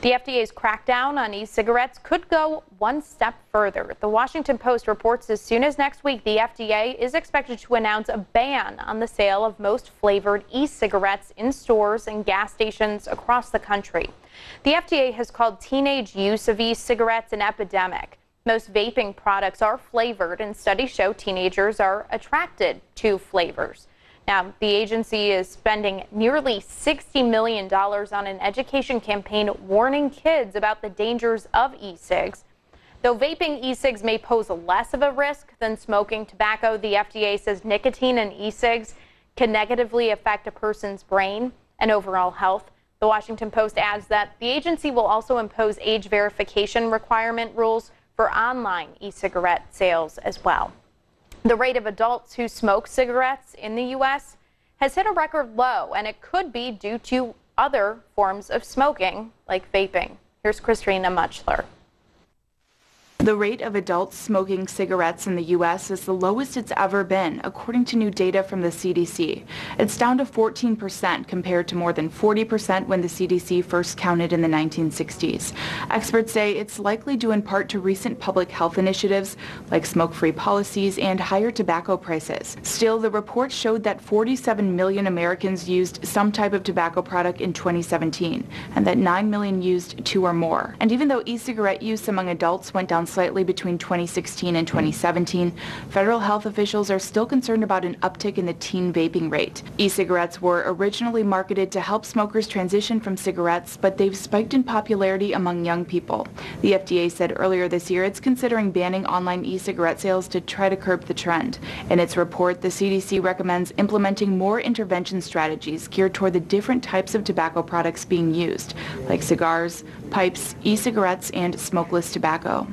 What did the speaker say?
The FDA's crackdown on e-cigarettes could go one step further. The Washington Post reports as soon as next week, the FDA is expected to announce a ban on the sale of most flavored e-cigarettes in stores and gas stations across the country. The FDA has called teenage use of e-cigarettes an epidemic. Most vaping products are flavored, and studies show teenagers are attracted to flavors. Now, the agency is spending nearly $60 million on an education campaign warning kids about the dangers of e-cigs. Though vaping e-cigs may pose less of a risk than smoking tobacco, the FDA says nicotine in e-cigs can negatively affect a person's brain and overall health. The Washington Post adds that the agency will also impose age verification requirement rules for online e-cigarette sales as well. The rate of adults who smoke cigarettes in the U.S. has hit a record low, and it could be due to other forms of smoking, like vaping. Here's Christina Muchler. The rate of adults smoking cigarettes in the U.S. is the lowest it's ever been, according to new data from the CDC. It's down to 14% compared to more than 40% when the CDC first counted in the 1960s. Experts say it's likely due in part to recent public health initiatives like smoke-free policies and higher tobacco prices. Still, the report showed that 47 million Americans used some type of tobacco product in 2017, and that 9 million used two or more. And even though e-cigarette use among adults went down slightly between 2016 and 2017, federal health officials are still concerned about an uptick in the teen vaping rate. E-cigarettes were originally marketed to help smokers transition from cigarettes, but they've spiked in popularity among young people. The FDA said earlier this year it's considering banning online e-cigarette sales to try to curb the trend. In its report, the CDC recommends implementing more intervention strategies geared toward the different types of tobacco products being used, like cigars, pipes, e-cigarettes, and smokeless tobacco.